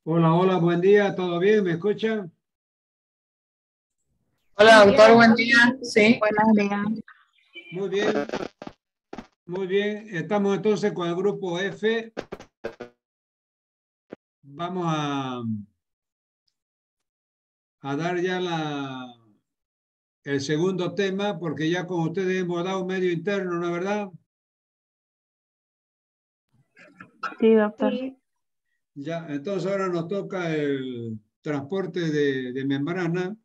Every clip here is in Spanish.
Hola, hola, buen día, ¿todo bien? ¿Me escuchan? Hola, doctor, buen día. Sí. Buenos días. Muy bien, muy bien. Estamos entonces con el grupo F. Vamos a dar ya el segundo tema, porque ya con ustedes hemos dado medio interno, ¿no es verdad? Sí, doctor. Ya, entonces ahora nos toca el transporte de membrana,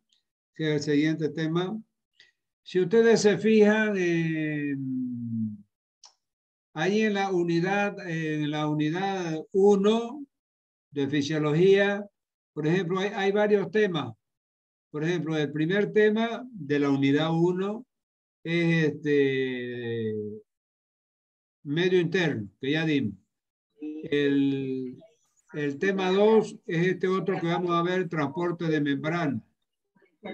que es el siguiente tema. Si ustedes se fijan, ahí en la unidad 1 de fisiología, por ejemplo, hay varios temas. Por ejemplo, el primer tema de la unidad 1 es medio interno, que ya dimos. El tema 2 es este otro que vamos a ver, transporte de membrana.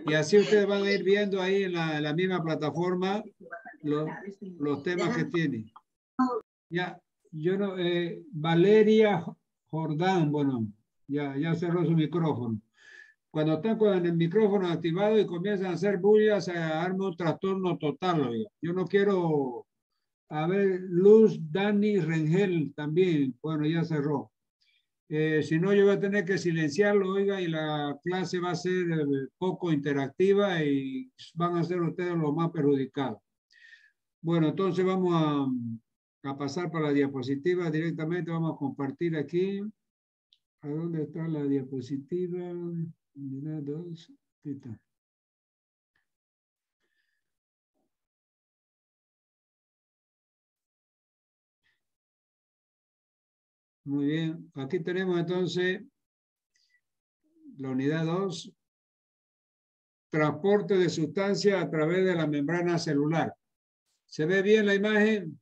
Y así ustedes van a ir viendo ahí en la misma plataforma los temas que tienen. Ya, yo no, Valeria Jordán, bueno, ya cerró su micrófono. Cuando están con el micrófono activado y comienzan a hacer bulla, se arma un trastorno total. Oiga. Yo no quiero... A ver, Luz Dani Rengel también, bueno, ya cerró. Si no, yo voy a tener que silenciarlo, oiga, y la clase va a ser poco interactiva y van a ser ustedes los más perjudicados. Bueno, entonces vamos a pasar para la diapositiva directamente. Vamos a compartir aquí. ¿A dónde está la diapositiva? Unidad 2. Aquí está. Muy bien. Aquí tenemos entonces la unidad 2. Transporte de sustancia a través de la membrana celular. ¿Se ve bien la imagen?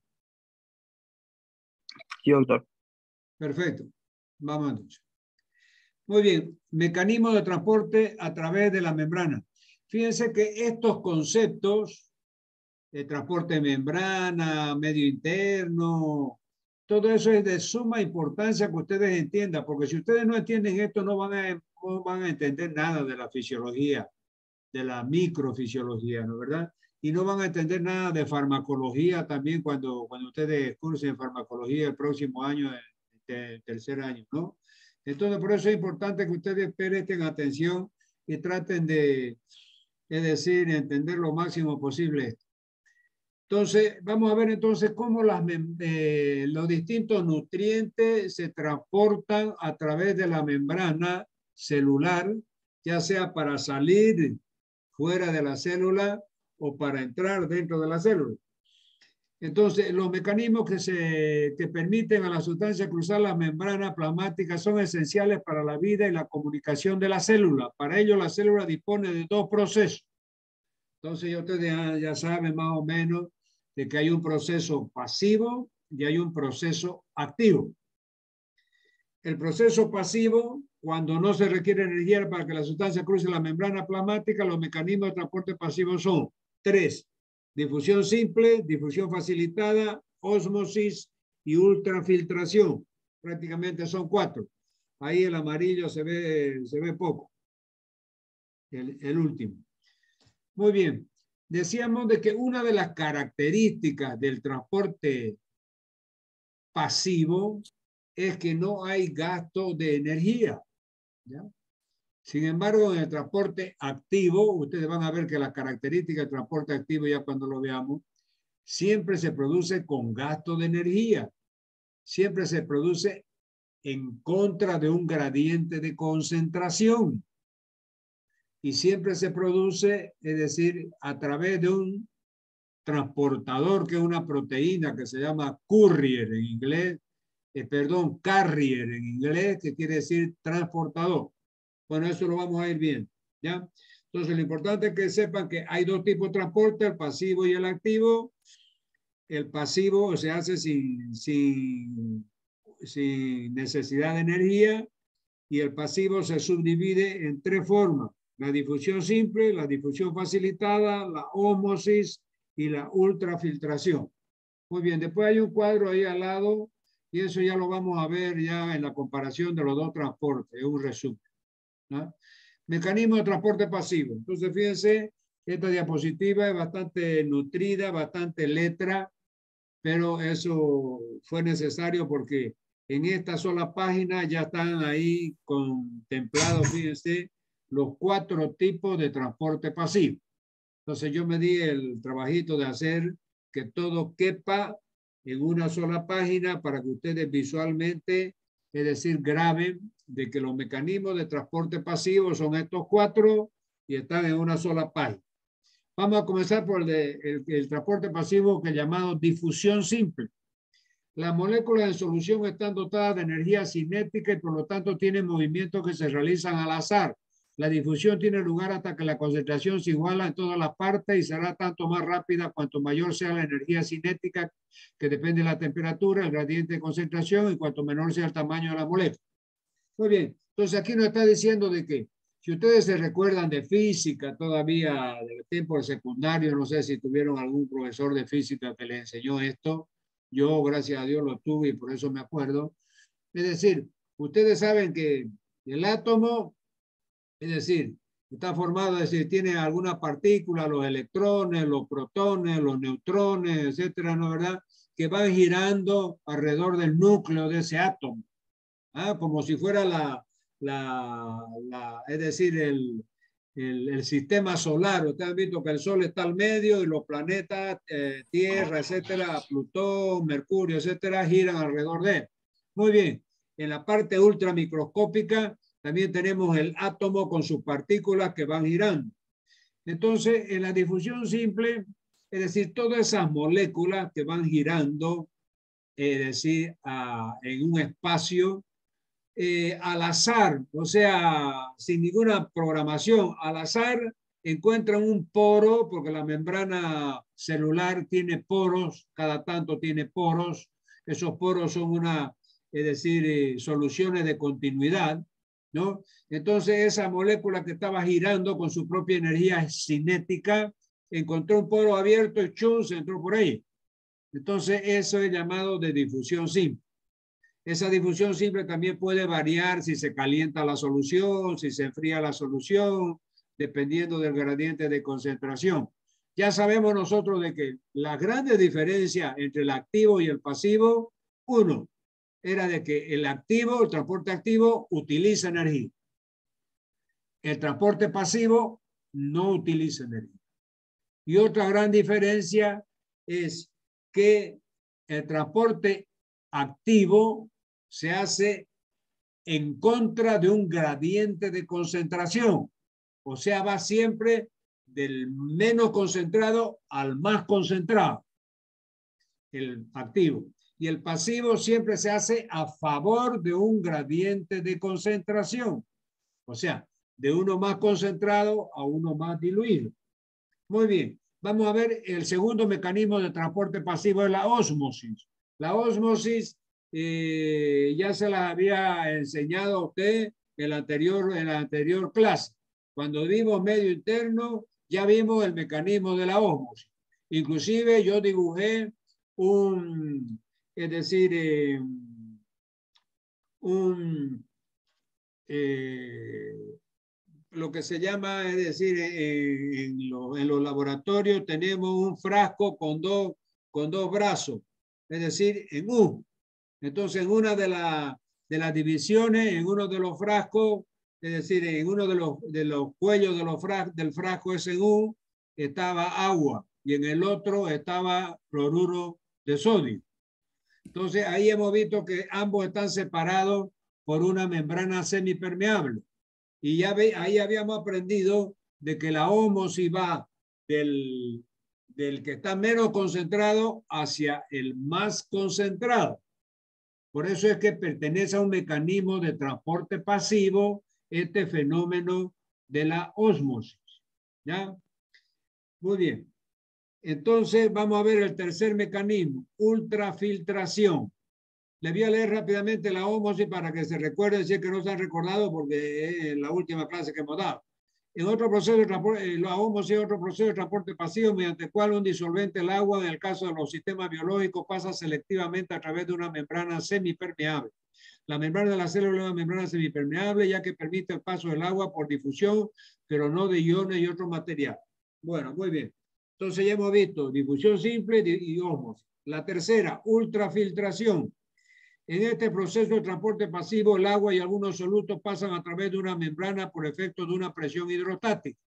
Sí, doctor. Perfecto. Vamos entonces. Muy bien. Mecanismo de transporte a través de la membrana. Fíjense que estos conceptos de transporte de membrana, medio interno, todo eso es de suma importancia que ustedes entiendan, porque si ustedes no entienden esto, no van a entender nada de la fisiología, de la microfisiología, ¿no es verdad? Y no van a entender nada de farmacología también cuando ustedes cursen farmacología el próximo año, de tercer año, ¿no? Entonces, por eso es importante que ustedes presten atención y traten de, es decir, entender lo máximo posible esto. Entonces, vamos a ver entonces cómo los distintos nutrientes se transportan a través de la membrana celular, ya sea para salir fuera de la célula o para entrar dentro de la célula. Entonces, los mecanismos que permiten a la sustancia cruzar las membranas plasmáticas son esenciales para la vida y la comunicación de la célula. Para ello, la célula dispone de dos procesos. Entonces, ustedes ya saben más o menos de que hay un proceso pasivo y hay un proceso activo. El proceso pasivo, cuando no se requiere energía para que la sustancia cruce la membrana plasmática, los mecanismos de transporte pasivo son 3. Difusión simple, difusión facilitada, ósmosis y ultrafiltración. Prácticamente son 4. Ahí el amarillo se ve poco. El último. Muy bien. Decíamos de que una de las características del transporte pasivo es que no hay gasto de energía. ¿Ya? Sin embargo, en el transporte activo, ustedes van a ver que las características del transporte activo, ya cuando lo veamos, siempre se produce con gasto de energía. Siempre se produce en contra de un gradiente de concentración. Y siempre se produce, es decir, a través de un transportador, que es una proteína que se llama courier en inglés, carrier en inglés, que quiere decir transportador. Bueno, eso lo vamos a ir viendo, ¿ya? Entonces, lo importante es que sepan que hay dos tipos de transporte, el pasivo y el activo. El pasivo se hace sin necesidad de energía y el pasivo se subdivide en 3 formas. La difusión simple, la difusión facilitada, la ósmosis y la ultrafiltración. Muy bien, después hay un cuadro ahí al lado Y eso ya lo vamos a ver ya en la comparación de los dos transportes, es un resumen, ¿no? Mecanismo de transporte pasivo. Entonces, fíjense, esta diapositiva es bastante nutrida, bastante letra, pero eso fue necesario porque en esta sola página ya están ahí contemplados, fíjense, los 4 tipos de transporte pasivo. Entonces yo me di el trabajito de hacer que todo quepa en una sola página para que ustedes visualmente, es decir, graben de que los mecanismos de transporte pasivo son estos 4 y están en una sola página. Vamos a comenzar por el transporte pasivo que es llamado difusión simple. Las moléculas en solución están dotadas de energía cinética y por lo tanto tienen movimientos que se realizan al azar. La difusión tiene lugar hasta que la concentración se iguala en todas las partes y será tanto más rápida cuanto mayor sea la energía cinética, que depende de la temperatura, el gradiente de concentración y cuanto menor sea el tamaño de la molécula. Muy bien, entonces aquí nos está diciendo de que si ustedes se recuerdan de física todavía, del tiempo de secundario, no sé si tuvieron algún profesor de física que les enseñó esto, yo gracias a Dios lo tuve y por eso me acuerdo. Es decir, ustedes saben que el átomo, es decir, está formado, es decir, tiene algunas partículas, los electrones, los protones, los neutrones, etcétera, ¿no es verdad? Que van girando alrededor del núcleo de ese átomo. ¿Ah? Como si fuera es decir, el sistema solar. Ustedes han visto que el Sol está al medio y los planetas, Tierra, etcétera, Plutón, Mercurio, etcétera, giran alrededor de él. Muy bien. En la parte ultramicroscópica también tenemos el átomo con sus partículas que van girando. Entonces, en la difusión simple, es decir, todas esas moléculas que van girando, es decir, en un espacio, al azar, o sea, sin ninguna programación, al azar encuentran un poro, porque la membrana celular tiene poros, cada tanto tiene poros, esos poros son es decir, soluciones de continuidad, ¿no? Entonces esa molécula que estaba girando con su propia energía cinética, encontró un poro abierto y ¡chum! Se entró por ahí. Entonces eso es llamado de difusión simple. Esa difusión simple también puede variar si se calienta la solución, si se enfría la solución, dependiendo del gradiente de concentración. Ya sabemos nosotros de que la grande diferencia entre el activo y el pasivo, uno, era de que el activo, el transporte activo, utiliza energía. El transporte pasivo no utiliza energía. Y otra gran diferencia es que el transporte activo se hace en contra de un gradiente de concentración. O sea, va siempre del menos concentrado al más concentrado, el activo. Y el pasivo siempre se hace a favor de un gradiente de concentración. O sea, de uno más concentrado a uno más diluido. Muy bien. Vamos a ver el segundo mecanismo de transporte pasivo, es la ósmosis. La ósmosis ya se la había enseñado a usted en la anterior clase. Cuando vimos medio interno, ya vimos el mecanismo de la ósmosis. Inclusive yo dibujé es decir, lo que se llama, es decir, en los laboratorios tenemos un frasco con dos brazos, es decir, en U. Entonces, en una de las divisiones, en uno de los frascos, es decir, en uno de los cuellos del frasco ese en U, estaba agua y en el otro estaba cloruro de sodio. Entonces, ahí hemos visto que ambos están separados por una membrana semipermeable. Y ya ahí habíamos aprendido de que la ósmosis va del que está menos concentrado hacia el más concentrado. Por eso es que pertenece a un mecanismo de transporte pasivo este fenómeno de la ósmosis. ¿Ya? Muy bien. Entonces vamos a ver el tercer mecanismo, ultrafiltración. Les voy a leer rápidamente la ósmosis para que se recuerden, si es que no se han recordado, porque es la última clase que hemos dado. En otro proceso de transporte, los ahumos y otro proceso de transporte pasivo mediante el cual un disolvente, el agua, en el caso de los sistemas biológicos, pasa selectivamente a través de una membrana semipermeable. La membrana de la célula es una membrana semipermeable, ya que permite el paso del agua por difusión, pero no de iones y otros materiales. Bueno, muy bien. Entonces ya hemos visto difusión simple y osmosis. La tercera, ultrafiltración. En este proceso de transporte pasivo, el agua y algunos solutos pasan a través de una membrana por efecto de una presión hidrostática.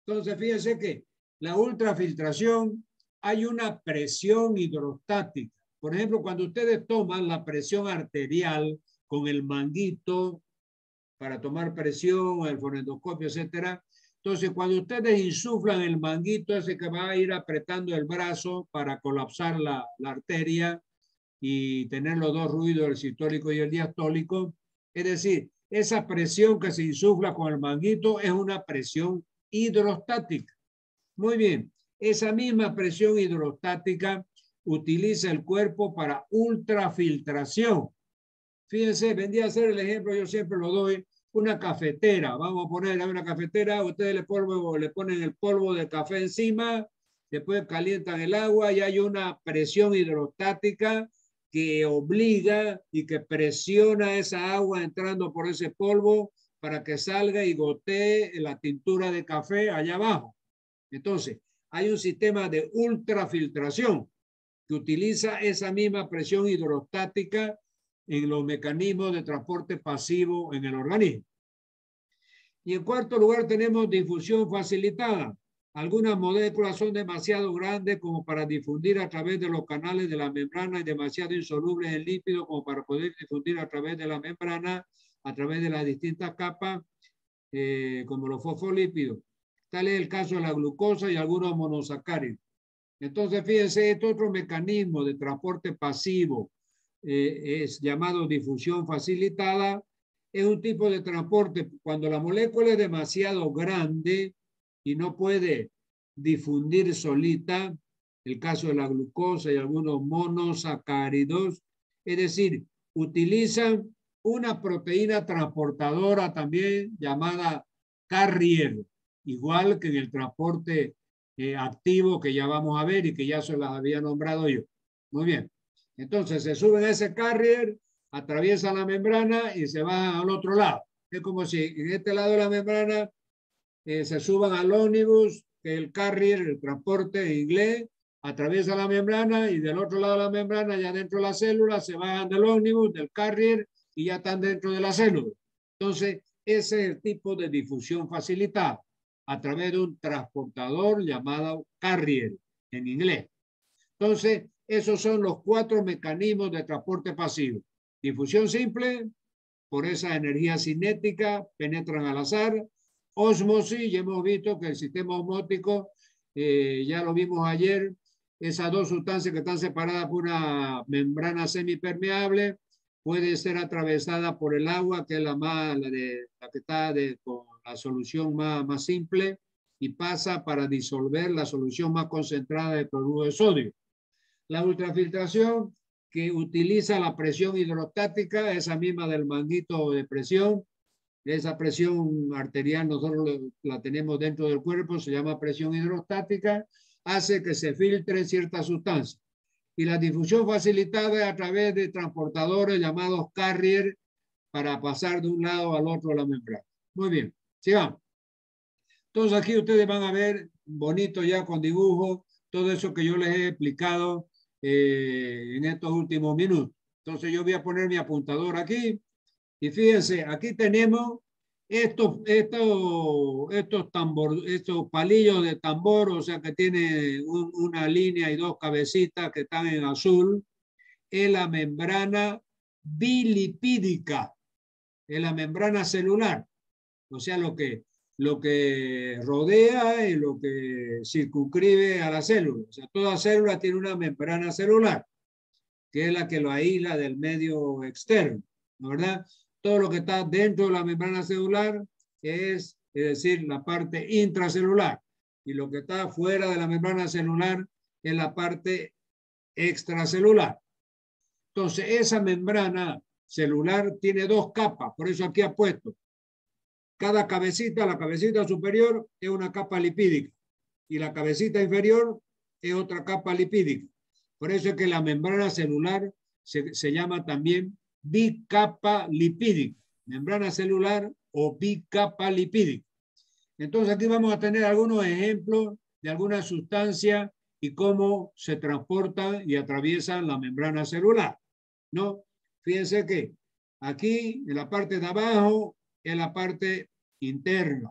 Entonces, fíjense que la ultrafiltración, hay una presión hidrostática. Por ejemplo, cuando ustedes toman la presión arterial con el manguito para tomar presión, el fonendoscopio, etcétera. Entonces, cuando ustedes insuflan el manguito ese que va a ir apretando el brazo para colapsar la arteria y tener los dos ruidos, el sistólico y el diastólico, es decir, esa presión que se insufla con el manguito es una presión hidrostática. Muy bien, esa misma presión hidrostática utiliza el cuerpo para ultrafiltración. Fíjense, vendría a ser el ejemplo, yo siempre lo doy, una cafetera. Vamos a poner una cafetera, ustedes le ponen el polvo de café encima, después calientan el agua y hay una presión hidrostática que obliga y que presiona esa agua entrando por ese polvo para que salga y gotee la tintura de café allá abajo. Entonces, hay un sistema de ultrafiltración que utiliza esa misma presión hidrostática en los mecanismos de transporte pasivo en el organismo. Y en cuarto lugar tenemos difusión facilitada. Algunas moléculas son demasiado grandes como para difundir a través de los canales de la membrana y demasiado insolubles en lípido como para poder difundir a través de la membrana, a través de las distintas capas, como los fosfolípidos. Tal es el caso de la glucosa y algunos monosacáridos. Entonces, fíjense, este otro mecanismo de transporte pasivo es llamado difusión facilitada. Es un tipo de transporte cuando la molécula es demasiado grande y no puede difundir solita, el caso de la glucosa y algunos monosacáridos, es decir, utilizan una proteína transportadora también llamada carrier, igual que en el transporte activo que ya vamos a ver y que ya se las había nombrado yo. Muy bien. Entonces se suben a ese carrier, atraviesan la membrana y se van al otro lado. Es como si en este lado de la membrana se suban al ómnibus, que el carrier, el transporte en inglés, atraviesa la membrana y del otro lado de la membrana, ya dentro de la célula, se bajan del ómnibus, del carrier y ya están dentro de la célula. Entonces, ese es el tipo de difusión facilitada a través de un transportador llamado carrier en inglés. Entonces, esos son los 4 mecanismos de transporte pasivo. Difusión simple, por esa energía cinética, penetran al azar. Ósmosis, ya hemos visto que el sistema osmótico, ya lo vimos ayer, esas dos sustancias que están separadas por una membrana semipermeable, puede ser atravesada por el agua, que es la que está con la solución más simple, y pasa para disolver la solución más concentrada de cloruro de sodio. La ultrafiltración, que utiliza la presión hidrostática, esa misma del manguito de presión. Esa presión arterial nosotros la tenemos dentro del cuerpo, se llama presión hidrostática, hace que se filtre cierta sustancia. Y la difusión facilitada es a través de transportadores llamados carrier para pasar de un lado al otro de la membrana. Muy bien, sigamos. Entonces aquí ustedes van a ver bonito ya con dibujo todo eso que yo les he explicado en estos últimos minutos. Entonces yo voy a poner mi apuntador aquí y fíjense, aquí tenemos estos palillos de tambor, o sea que tiene una línea y 2 cabecitas que están en azul, es la membrana bilipídica, es la membrana celular, o sea lo que rodea y lo que circunscribe a la célula. O sea, toda célula tiene una membrana celular, que es la que lo aísla del medio externo, ¿no, verdad? Todo lo que está dentro de la membrana celular es decir, la parte intracelular. Y lo que está fuera de la membrana celular es la parte extracelular. Entonces, esa membrana celular tiene 2 capas, por eso aquí ha puesto Cada cabecita, la cabecita superior es una capa lipídica y la cabecita inferior es otra capa lipídica. Por eso es que la membrana celular se llama también bicapa lipídica, membrana celular o bicapa lipídica. Entonces aquí vamos a tener algunos ejemplos de algunas sustancias y cómo se transportan y atraviesan la membrana celular, ¿no? Fíjense que aquí en la parte de abajo es la parte interna,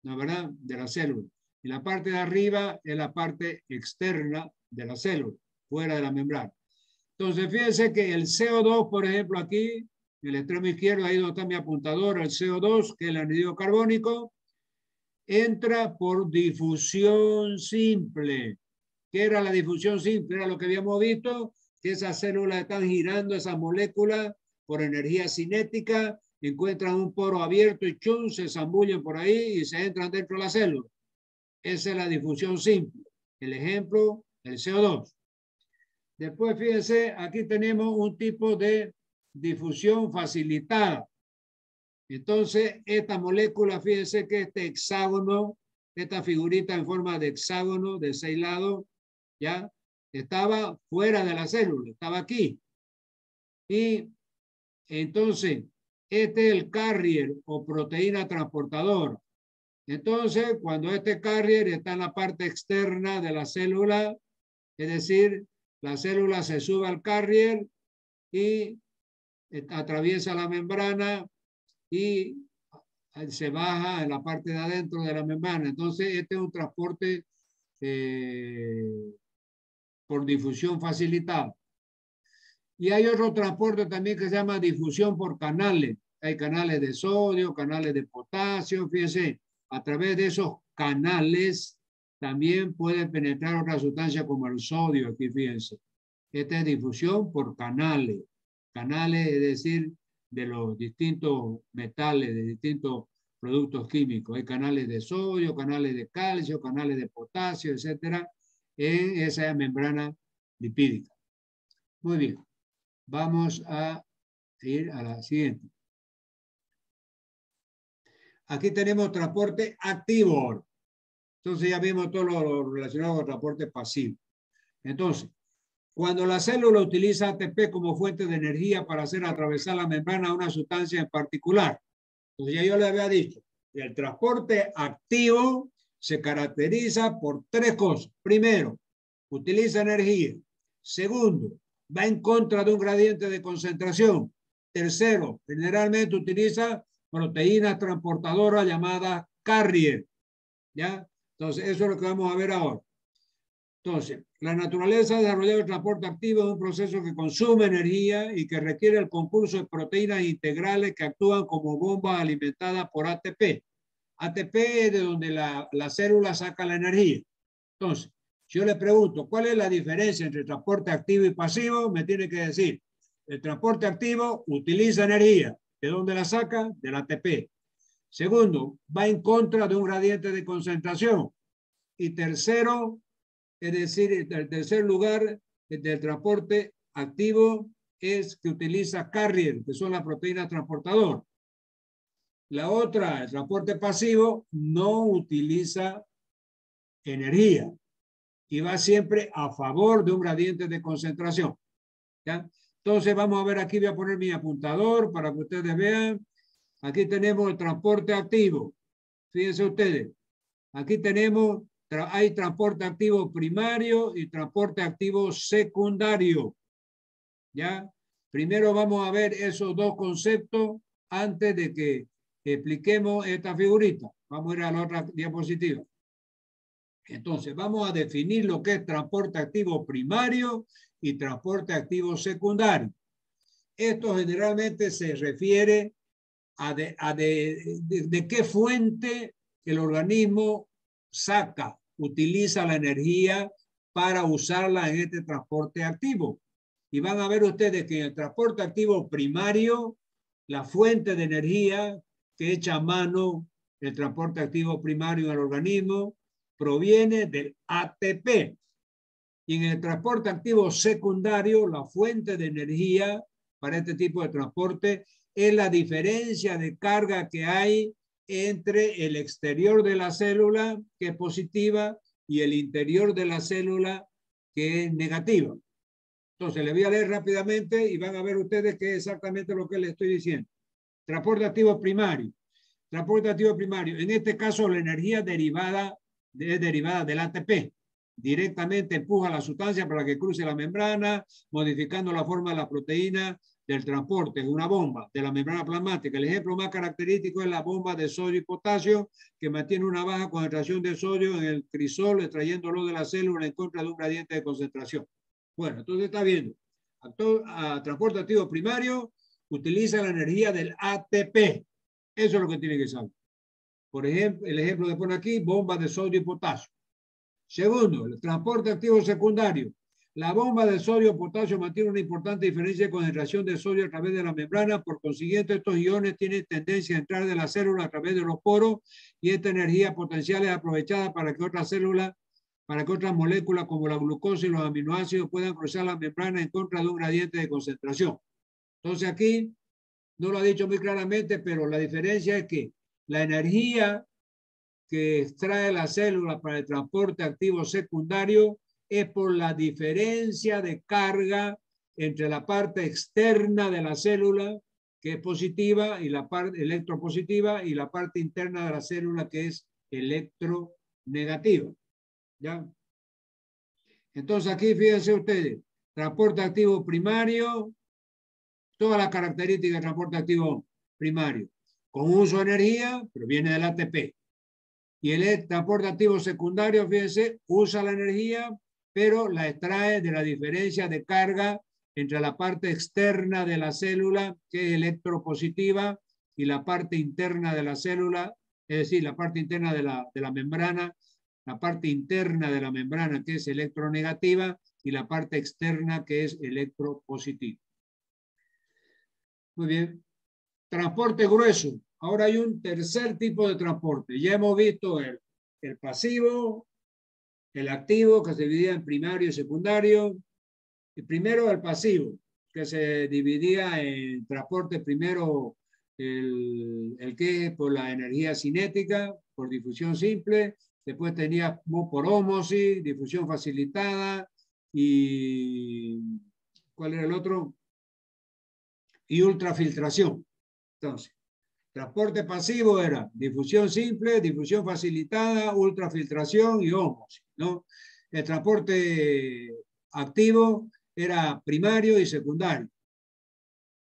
¿no, verdad? De la célula. Y la parte de arriba es la parte externa de la célula, fuera de la membrana. Entonces, fíjense que el CO2, por ejemplo, aquí, en el extremo izquierdo, ahí donde está mi apuntador, el CO2, que es el anhídrido carbónico, entra por difusión simple. ¿Qué era la difusión simple? Era lo que habíamos visto, que esas células están girando, esas moléculas, por energía cinética, encuentran un poro abierto y chum, se zambullen por ahí y se entran dentro de la célula. Esa es la difusión simple. El ejemplo, el CO2. Después, fíjense, aquí tenemos un tipo de difusión facilitada. Entonces, esta molécula, fíjense que este hexágono, esta figurita en forma de hexágono de 6 lados, ya estaba fuera de la célula, estaba aquí. Y entonces, este es el carrier o proteína transportadora. Entonces, cuando este carrier está en la parte externa de la célula, es decir, la célula se sube al carrier y atraviesa la membrana y se baja en la parte de adentro de la membrana. Entonces, este es un transporte por difusión facilitada. Y hay otro transporte también que se llama difusión por canales. Hay canales de sodio, canales de potasio. Fíjense, a través de esos canales también puede penetrar otra sustancia como el sodio. Aquí fíjense. Esta es difusión por canales. Canales, es decir, de los distintos metales, de distintos productos químicos. Hay canales de sodio, canales de calcio, canales de potasio, etcétera, en esa membrana lipídica. Muy bien. Vamos a ir a la siguiente. Aquí tenemos transporte activo. Entonces ya vimos todo lo relacionado con transporte pasivo. Entonces, cuando la célula utiliza ATP como fuente de energía para hacer atravesar la membrana a una sustancia en particular. Entonces ya yo le había dicho, el transporte activo se caracteriza por 3 cosas. Primero, utiliza energía. Segundo, va en contra de un gradiente de concentración. Tercero, generalmente utiliza proteínas transportadoras llamadas carrier. ¿Ya? Entonces, eso es lo que vamos a ver ahora. Entonces, la naturaleza de desarrollar el transporte activo es un proceso que consume energía y que requiere el concurso de proteínas integrales que actúan como bombas alimentadas por ATP. ATP es de donde la célula saca la energía. Entonces, si yo le pregunto, ¿cuál es la diferencia entre transporte activo y pasivo? Me tiene que decir, el transporte activo utiliza energía. ¿De dónde la saca? Del ATP. Segundo, va en contra de un gradiente de concentración. Y tercero, es decir, el tercer lugar del transporte activo es que utiliza carrier, que son las proteínas transportadoras. La otra, el transporte pasivo, no utiliza energía y va siempre a favor de un gradiente de concentración. ¿Ya? Entonces vamos a ver aquí, voy a poner mi apuntador para que ustedes vean. Aquí tenemos el transporte activo. Fíjense ustedes, aquí tenemos, hay transporte activo primario y transporte activo secundario. ¿Ya? Primero vamos a ver esos dos conceptos antes de que expliquemos esta figurita. Vamos a ir a la otra diapositiva. Entonces, vamos a definir lo que es transporte activo primario y transporte activo secundario. Esto generalmente se refiere a de qué fuente el organismo saca, utiliza la energía para usarla en este transporte activo. Y van a ver ustedes que en el transporte activo primario, la fuente de energía que echa a mano el transporte activo primario en el organismo proviene del ATP. Y en el transporte activo secundario, la fuente de energía para este tipo de transporte es la diferencia de carga que hay entre el exterior de la célula, que es positiva, y el interior de la célula, que es negativa. Entonces, le voy a leer rápidamente y van a ver ustedes qué es exactamente lo que les estoy diciendo. Transporte activo primario. Transporte activo primario. En este caso, la energía es derivada del ATP. Directamente empuja la sustancia para que cruce la membrana, modificando la forma de la proteína del transporte. Es una bomba de la membrana plasmática. El ejemplo más característico es la bomba de sodio y potasio, que mantiene una baja concentración de sodio en el crisol, extrayéndolo de la célula en contra de un gradiente de concentración. Bueno, entonces está viendo. Transporte activo primario utiliza la energía del ATP. Eso es lo que tiene que saber. Por ejemplo, el ejemplo que pone aquí, bomba de sodio y potasio. Segundo, el transporte activo secundario. La bomba de sodio y potasio mantiene una importante diferencia de concentración de sodio a través de la membrana. Por consiguiente, estos iones tienen tendencia a entrar de la célula a través de los poros y esta energía potencial es aprovechada para que otras células, para que otras moléculas como la glucosa y los aminoácidos puedan cruzar la membrana en contra de un gradiente de concentración. Entonces aquí, no lo ha dicho muy claramente, pero la diferencia es que la energía que extrae la célula para el transporte activo secundario es por la diferencia de carga entre la parte externa de la célula, que es positiva, y la parte electropositiva, y la parte interna de la célula, que es electronegativa. ¿Ya? Entonces aquí fíjense ustedes, transporte activo primario, todas las características de transporte activo primario, con uso de energía, pero viene del ATP. Y el transporte activo secundario, fíjense, usa la energía, pero la extrae de la diferencia de carga entre la parte externa de la célula, que es electropositiva, y la parte interna de la célula, es decir, la parte interna de la membrana, la parte interna de la membrana, que es electronegativa, y la parte externa, que es electropositiva. Muy bien. Transporte grueso. Ahora hay un tercer tipo de transporte. Ya hemos visto el pasivo, el activo, que se dividía en primario y secundario. Y primero el pasivo, que se dividía en transporte primero el que es por la energía cinética, por difusión simple. Después tenía por ósmosis, difusión facilitada y ¿cuál era el otro? Y ultrafiltración. Entonces, transporte pasivo era difusión simple, difusión facilitada, ultrafiltración y ósmosis, ¿no? El transporte activo era primario y secundario.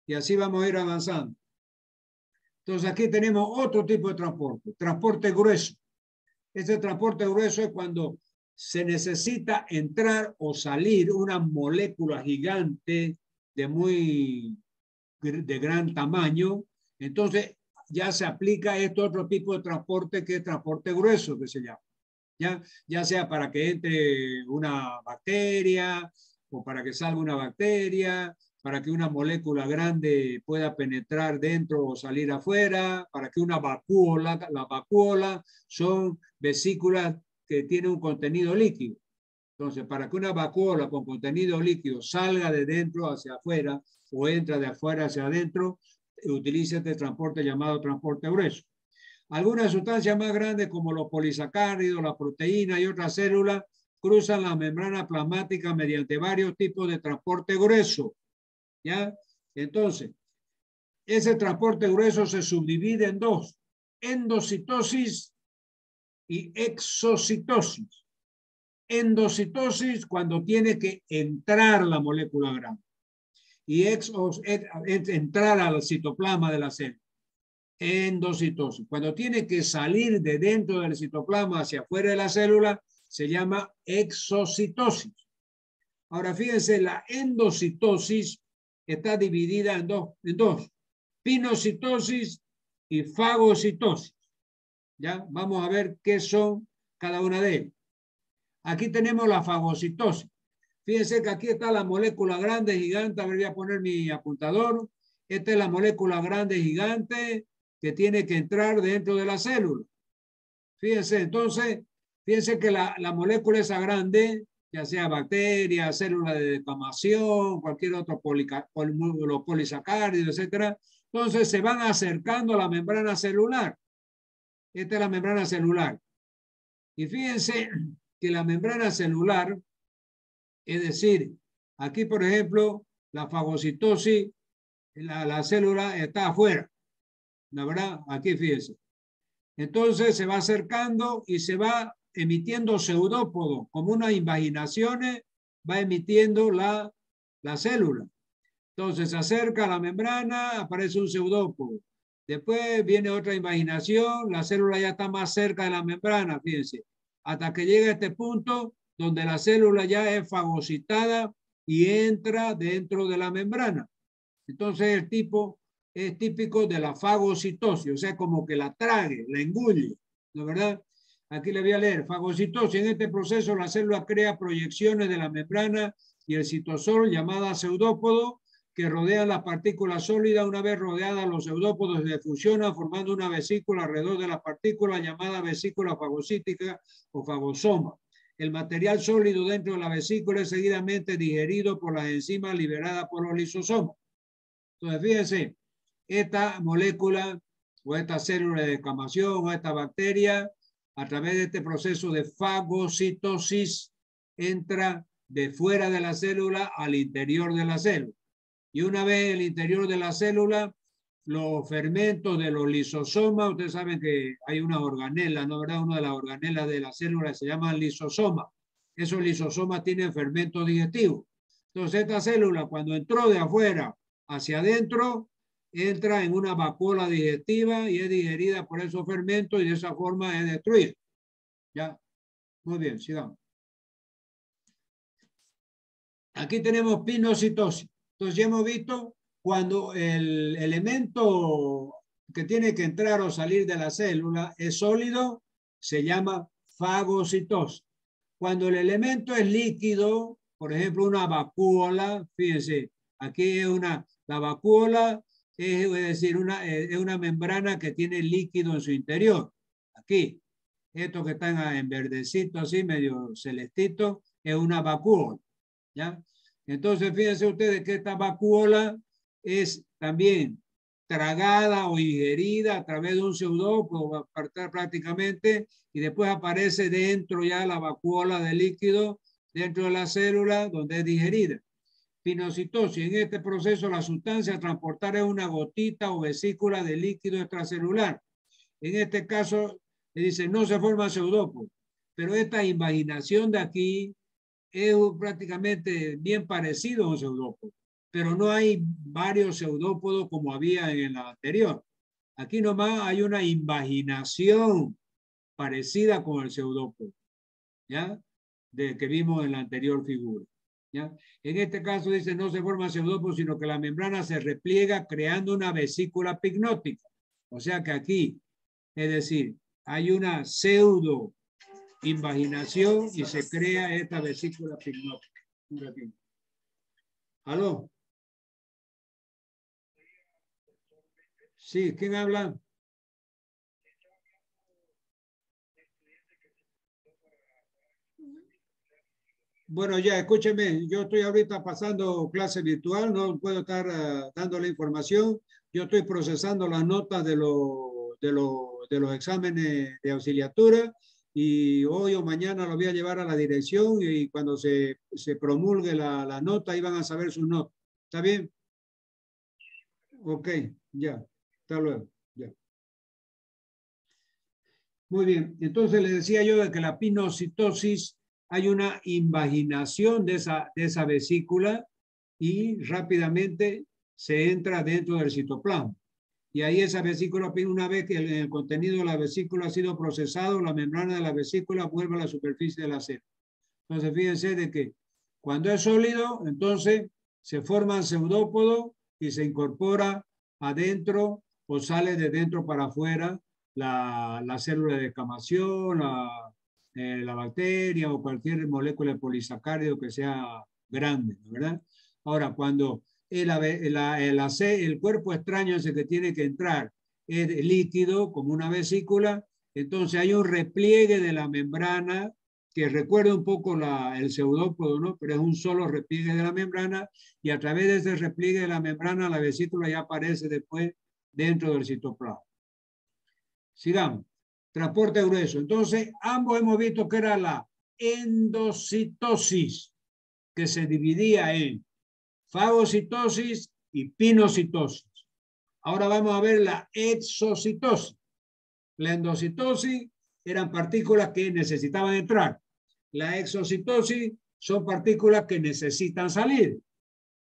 Y así vamos a ir avanzando. Entonces aquí tenemos otro tipo de transporte, transporte grueso. Este transporte grueso es cuando se necesita entrar o salir una molécula gigante de gran tamaño. Entonces ya se aplica este otro tipo de transporte que es transporte grueso, que se llama. Ya sea para que entre una bacteria o para que salga una bacteria, para que una molécula grande pueda penetrar dentro o salir afuera, para que una vacuola, las vacuolas son vesículas que tienen un contenido líquido. Entonces, para que una vacuola con contenido líquido salga de dentro hacia afuera o entra de afuera hacia adentro, utiliza este transporte llamado transporte grueso. Algunas sustancias más grandes como los polisacáridos, la proteína y otras células cruzan la membrana plasmática mediante varios tipos de transporte grueso. ¿Ya? Entonces, ese transporte grueso se subdivide en dos: endocitosis y exocitosis. Endocitosis cuando tiene que entrar la molécula grande y entrar al citoplasma de la célula. Endocitosis. Cuando tiene que salir de dentro del citoplasma hacia afuera de la célula, se llama exocitosis. Ahora fíjense, la endocitosis está dividida en dos: pinocitosis y fagocitosis. ¿Ya? Vamos a ver qué son cada una de ellas. Aquí tenemos la fagocitosis. Fíjense que aquí está la molécula grande, gigante. A ver, voy a poner mi apuntador. Esta es la molécula grande, gigante, que tiene que entrar dentro de la célula. Fíjense, entonces, fíjense que la molécula esa grande, ya sea bacteria, célula de defamación, cualquier otro los polisacáridos, etcétera, entonces se van acercando a la membrana celular. Esta es la membrana celular. Y fíjense que la membrana celular, es decir, aquí, por ejemplo, la fagocitosis, la célula está afuera. La verdad, aquí fíjense. Entonces se va acercando y se va emitiendo pseudópodo, como unas invaginaciones, va emitiendo la célula. Entonces se acerca a la membrana, aparece un pseudópodo. Después viene otra invaginación, la célula ya está más cerca de la membrana, fíjense, hasta que llega a este punto donde la célula ya es fagocitada y entra dentro de la membrana. Entonces el tipo es típico de la fagocitosis, o sea, como que la trague, la engulle, ¿no es verdad? Aquí le voy a leer. Fagocitosis. En este proceso la célula crea proyecciones de la membrana y el citosol, llamada pseudópodo, que rodean las partículas sólidas. Una vez rodeadas, los pseudópodos se fusionan formando una vesícula alrededor de las partículas llamada vesícula fagocítica o fagosoma. El material sólido dentro de la vesícula es seguidamente digerido por las enzimas liberadas por los lisosomas. Entonces, fíjense, esta molécula o esta célula de descamación o esta bacteria, a través de este proceso de fagocitosis, entra de fuera de la célula al interior de la célula. Y una vez en el interior de la célula, los fermentos de los lisosomas, ustedes saben que hay una organela, ¿no? ¿Verdad? Una de las organelas de la célula se llama lisosoma. Esos lisosomas tienen fermentos digestivos. Entonces, esta célula, cuando entró de afuera hacia adentro, entra en una vacuola digestiva y es digerida por esos fermentos y de esa forma es destruida. ¿Ya? Muy bien, sigamos. Aquí tenemos pinocitosis. Entonces ya hemos visto cuando el elemento que tiene que entrar o salir de la célula es sólido, se llama fagocitosis. Cuando el elemento es líquido, por ejemplo, una vacuola, fíjense, aquí es la vacuola es decir, es una membrana que tiene líquido en su interior. Aquí, esto que está en verdecito, así, medio celestito, es una vacuola, ¿ya? Entonces, fíjense ustedes que esta vacuola es también tragada o ingerida a través de un pseudópodo prácticamente, y después aparece dentro ya la vacuola de líquido dentro de la célula donde es digerida. Pinocitosis. En este proceso la sustancia a transportar es una gotita o vesícula de líquido extracelular. En este caso, le dice, no se forma pseudópodo, pero esta invaginación de aquí es prácticamente bien parecido a un pseudópodo, pero no hay varios pseudópodos como había en la anterior. Aquí nomás hay una invaginación parecida con el pseudópodo, ¿ya? Que vimos en la anterior figura, ¿ya? En este caso dice no se forma pseudópodo, sino que la membrana se repliega creando una vesícula picnótica. O sea que aquí, es decir, hay una pseudo invaginación y se crea esta vesícula picnótica. Un ratito. ¿Aló? Sí, ¿quién habla? Bueno, ya, escúcheme, yo estoy ahorita pasando clase virtual, no puedo estar dando la información. Yo estoy procesando las notas de los exámenes de auxiliatura y hoy o mañana lo voy a llevar a la dirección y cuando se promulgue la nota, ahí van a saber sus notas. ¿Está bien? Ok, ya. Hasta luego. Ya. Muy bien. Entonces les decía yo de que la pinocitosis hay una invaginación de esa vesícula y rápidamente se entra dentro del citoplasma. Y ahí esa vesícula, una vez que el contenido de la vesícula ha sido procesado, la membrana de la vesícula vuelve a la superficie de la célula. Entonces, fíjense de que cuando es sólido, entonces se forman pseudópodos y se incorpora adentro o sale de dentro para afuera la célula de descamación, la bacteria o cualquier molécula de polisacárido que sea grande, ¿verdad? Ahora, cuando el cuerpo extraño ese que tiene que entrar es líquido, como una vesícula, entonces hay un repliegue de la membrana que recuerda un poco el pseudópodo, ¿no? Pero es un solo repliegue de la membrana y a través de ese repliegue de la membrana la vesícula ya aparece después dentro del citoplasma. Sigamos. transporte grueso. Entonces, ambos hemos visto que era la endocitosis, que se dividía en fagocitosis y pinocitosis. Ahora vamos a ver la exocitosis. La endocitosis eran partículas que necesitaban entrar. La exocitosis son partículas que necesitan salir,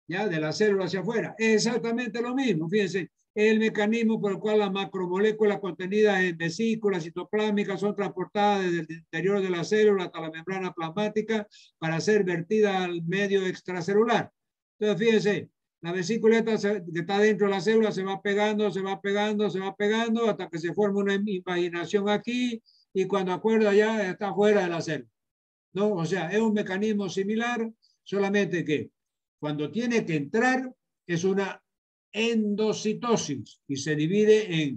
ya, de la célula hacia afuera. Es exactamente lo mismo. Fíjense, el mecanismo por el cual las macromoléculas contenidas en vesículas citoplásmicas son transportadas desde el interior de la célula hasta la membrana plasmática para ser vertidas al medio extracelular. Entonces, fíjense, la vesícula que está dentro de la célula se va pegando, se va pegando, se va pegando hasta que se forma una impaginación aquí y cuando acuerda ya está fuera de la célula, ¿no? O sea, es un mecanismo similar, solamente que cuando tiene que entrar es una endocitosis y se divide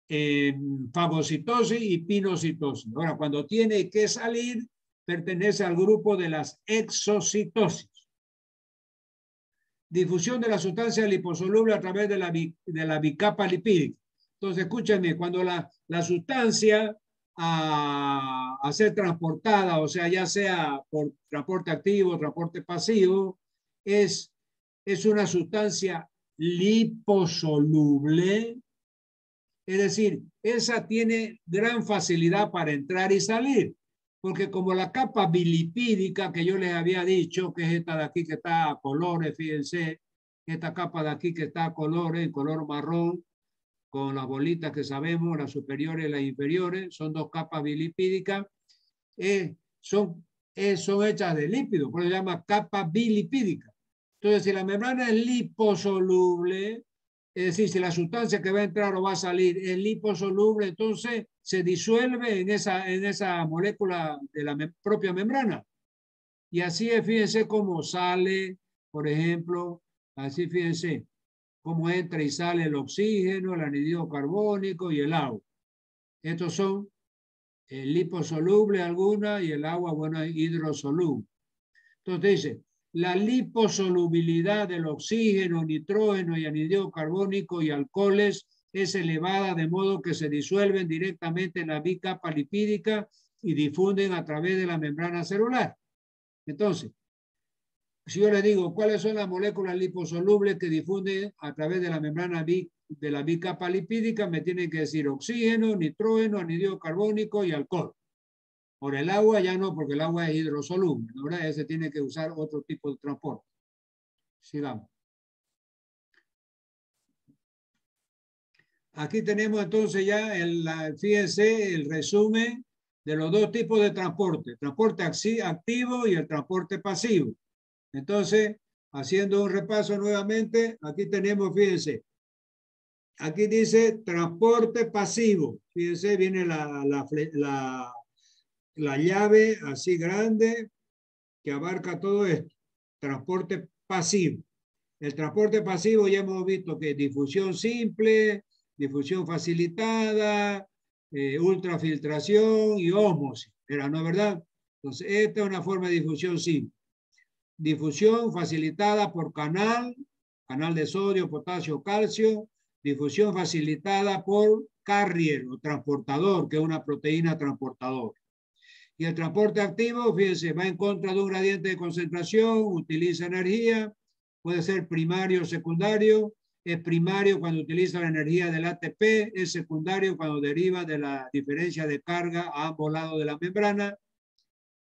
en fagocitosis y pinocitosis. Ahora, cuando tiene que salir, pertenece al grupo de las exocitosis. Difusión de la sustancia liposoluble a través de la bicapa lipídica. Entonces, escúchenme, cuando la sustancia a ser transportada, o sea, ya sea por transporte activo, transporte pasivo, es una sustancia liposoluble, es decir, esa tiene gran facilidad para entrar y salir, porque como la capa bilipídica que yo les había dicho, que es esta de aquí que está a colores, fíjense, esta capa de aquí que está a colores, en color marrón, con las bolitas que sabemos, las superiores y las inferiores, son dos capas bilipídicas, son hechas de lípidos, por eso se llama capa bilipídica. Entonces, si la membrana es liposoluble, es decir, si la sustancia que va a entrar o va a salir es liposoluble, entonces se disuelve en esa molécula de la propia membrana. Y así es, fíjense cómo sale, por ejemplo, así fíjense cómo entra y sale el oxígeno, el anhídrido carbónico y el agua. Estos son liposolubles algunas y el agua, bueno, es hidrosoluble. Entonces dice, la liposolubilidad del oxígeno, nitrógeno y anhídrido carbónico y alcoholes es elevada de modo que se disuelven directamente en la bicapa lipídica y difunden a través de la membrana celular. Entonces, si yo le digo cuáles son las moléculas liposolubles que difunden a través de la membrana de la bicapa lipídica, me tienen que decir oxígeno, nitrógeno, anhídrido carbónico y alcohol. Por el agua ya no, porque el agua es hidrosoluble, ¿verdad? Ese tiene que usar otro tipo de transporte. Sigamos. Aquí tenemos entonces ya, fíjense, el resumen de los dos tipos de transporte. Transporte activo y el transporte pasivo. Entonces, haciendo un repaso nuevamente, aquí tenemos, fíjense, aquí dice transporte pasivo. Fíjense, viene la llave así grande que abarca todo esto. Transporte pasivo. El transporte pasivo ya hemos visto que difusión simple, difusión facilitada, ultrafiltración y ósmosis. ¿Era, no es verdad? Entonces, esta es una forma de difusión simple. Difusión facilitada por canal de sodio, potasio, calcio. Difusión facilitada por carrier o transportador, que es una proteína transportadora. Y el transporte activo, fíjense, va en contra de un gradiente de concentración, utiliza energía, puede ser primario o secundario. Es primario cuando utiliza la energía del ATP, es secundario cuando deriva de la diferencia de carga a ambos lados de la membrana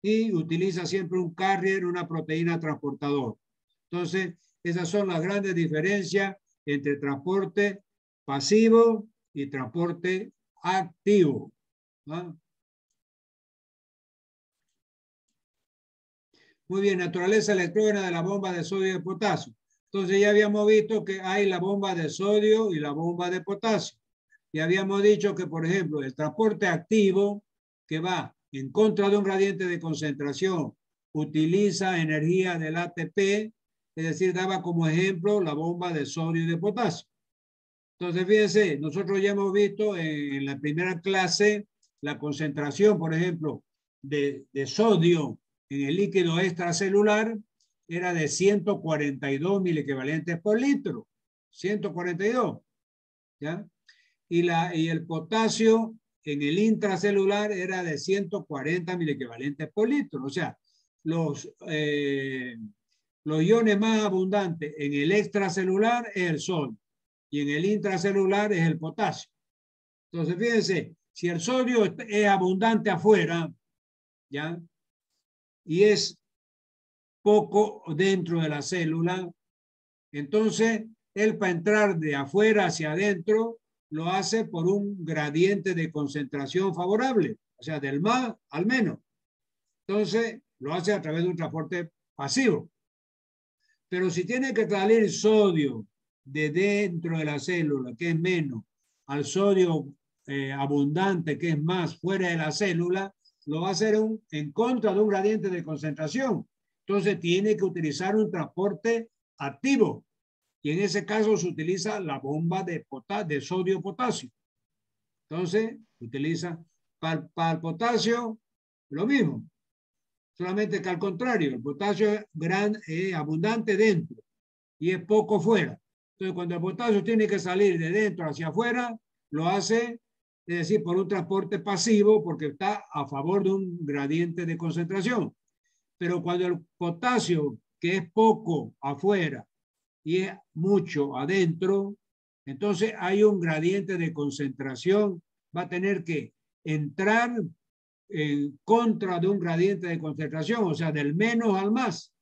y utiliza siempre un carrier, una proteína transportadora. Entonces, esas son las grandes diferencias entre transporte pasivo y transporte activo, ¿no? Muy bien, naturaleza electrógena de la bomba de sodio y de potasio. Entonces ya habíamos visto que hay la bomba de sodio y la bomba de potasio. Y habíamos dicho que, por ejemplo, el transporte activo que va en contra de un gradiente de concentración utiliza energía del ATP, es decir, daba como ejemplo la bomba de sodio y de potasio. Entonces, fíjense, nosotros ya hemos visto en la primera clase la concentración, por ejemplo, de sodio en el líquido extracelular era de 142 miliequivalentes por litro. 142. ¿Ya? Y el potasio en el intracelular era de 140 miliequivalentes por litro. O sea, los iones más abundantes en el extracelular es el sodio y en el intracelular es el potasio. Entonces, fíjense, si el sodio es abundante afuera, ¿ya? Y es poco dentro de la célula, entonces él para entrar de afuera hacia adentro lo hace por un gradiente de concentración favorable, o sea, del más al menos. Entonces lo hace a través de un transporte pasivo. Pero si tiene que salir sodio de dentro de la célula, que es menos, al sodio abundante, que es más, fuera de la célula, lo va a hacer en contra de un gradiente de concentración. Entonces tiene que utilizar un transporte activo. Y en ese caso se utiliza la bomba de sodio-potasio. Entonces, utiliza para el potasio lo mismo. Solamente que al contrario, el potasio es abundante dentro y es poco fuera. Entonces, cuando el potasio tiene que salir de dentro hacia afuera, lo hace, es decir, por un transporte pasivo, porque está a favor de un gradiente de concentración. Pero cuando el potasio, que es poco afuera y es mucho adentro, entonces hay un gradiente de concentración, va a tener que entrar en contra de un gradiente de concentración, o sea, del menos al más.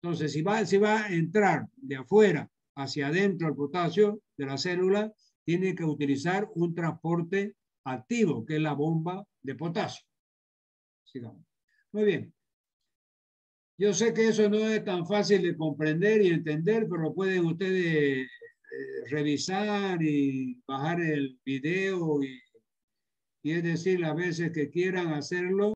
Entonces, si va a entrar de afuera hacia adentro el potasio de la célula, tiene que utilizar un transporte activo, que es la bomba de potasio. Sigamos. Muy bien. Yo sé que eso no es tan fácil de comprender y entender, pero lo pueden ustedes revisar y bajar el video y es decir, las veces que quieran hacerlo.